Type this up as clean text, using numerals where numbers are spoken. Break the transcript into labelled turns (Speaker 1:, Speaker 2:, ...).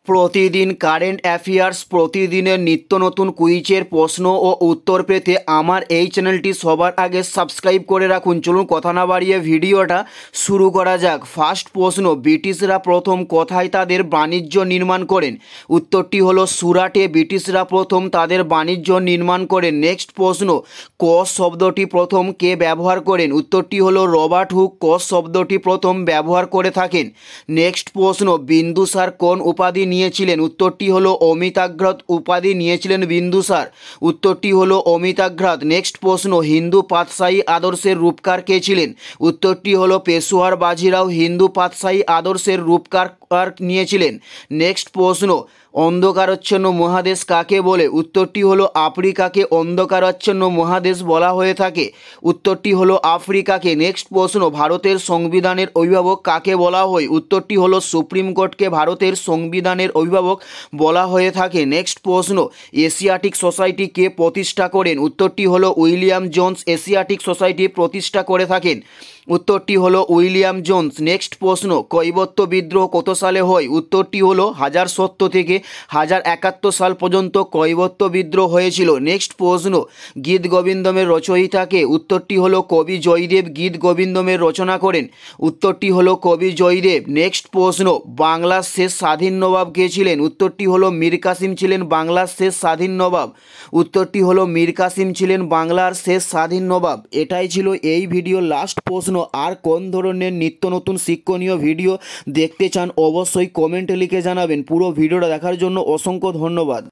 Speaker 1: প্রতিদিন current affairs, প্রতিদিনের নিত্য নতুন কুইজের প্রশ্ন ও উত্তর পেতে আমার এই চ্যানেলটি সবার আগে সাবস্ক্রাইব করে রাখুন। চলুন কথা না বাড়িয়ে ভিডিওটা শুরু করা যাক। ফার্স্ট প্রশ্ন, ব্রিটিশরা প্রথম কোথায় তাদের বাণিজ্য নির্মাণ করেন? উত্তরটি হলো সুরাটে ব্রিটিশরা প্রথম তাদের বাণিজ্য নির্মাণ করেন। নেক্সট প্রশ্ন, কস শব্দটি প্রথম কে ব্যবহার করেন? উত্তরটি হলো রবার্ট হুক কস শব্দটি প্রথম ব্যবহার করে থাকেন। নেক্সট প্রশ্ন, বিন্দুসার কোন উপাধি নিয়েছিলেন? উত্তরটি হলো অমিতাগ্রত উপাধি নিয়েছিলেন বিন্দুসার। উত্তরটি হলো অমিতাগ্রত। নেক্সট প্রশ্ন, হিন্দু পাতশাহী আদর্শের রূপকার কে ছিলেন? উত্তরটি হলো পেশোয়ার বাজিরাও হিন্দু পাতশাহী আদর্শের রূপকার নিয়েছিলেন। নেক্সট প্রশ্ন, অন্ধকারাচ্ছন্ন মহাদেশ কাকে বলে? উত্তরটি হলো আফ্রিকাকে অন্ধকারাচ্ছন্ন মহাদেশ বলা হয়ে থাকে। উত্তরটি হলো আফ্রিকাকে। নেক্সট প্রশ্ন, ভারতের সংবিধানের অভিভাবক কাকে বলা হয়? উত্তরটি হলো সুপ্রিম কোর্টকে ভারতের সংবিধানের অভিভাবক বলা হয়ে থাকে। নেক্সট প্রশ্ন, এশিয়াটিক সোসাইটি কে প্রতিষ্ঠা করেন? উত্তরটি হলো উইলিয়াম জোন্স এশিয়াটিক সোসাইটি প্রতিষ্ঠা করে থাকেন। উত্তরটি হলো উইলিয়াম জোন্স। নেক্সট প্রশ্ন, কৈবর্ত বিদ্রোহ কত সালে হয়? উত্তরটি হলো 1070 থেকে 1071 সাল পর্যন্ত কৈবর্ত বিদ্রোহ হয়েছিল। নেক্সট প্রশ্ন, গীত গোবিন্দমের রচয়িতাকে? উত্তরটি হলো কবি জয়দেব গীত গোবিন্দমের রচনা করেন। উত্তরটি হলো কবি জয়দেব। নেক্সট প্রশ্ন, বাংলার শেষ স্বাধীন নবাব কে ছিলেন? উত্তরটি হলো মীর কাসিম ছিলেন বাংলার শেষ স্বাধীন নবাব। উত্তরটি হলো মীর কাসিম ছিলেন বাংলার শেষ স্বাধীন নবাব। এটাই ছিল এই ভিডিওর লাস্ট প্রশ্ন। আর কোন ধরনের নিত্য নতুন শিক্ষণীয় ভিডিও দেখতে চান অবশ্যই কমেন্টে লিখে জানাবেন। পুরো ভিডিওটা দেখার জন্য অসংখ্য ধন্যবাদ।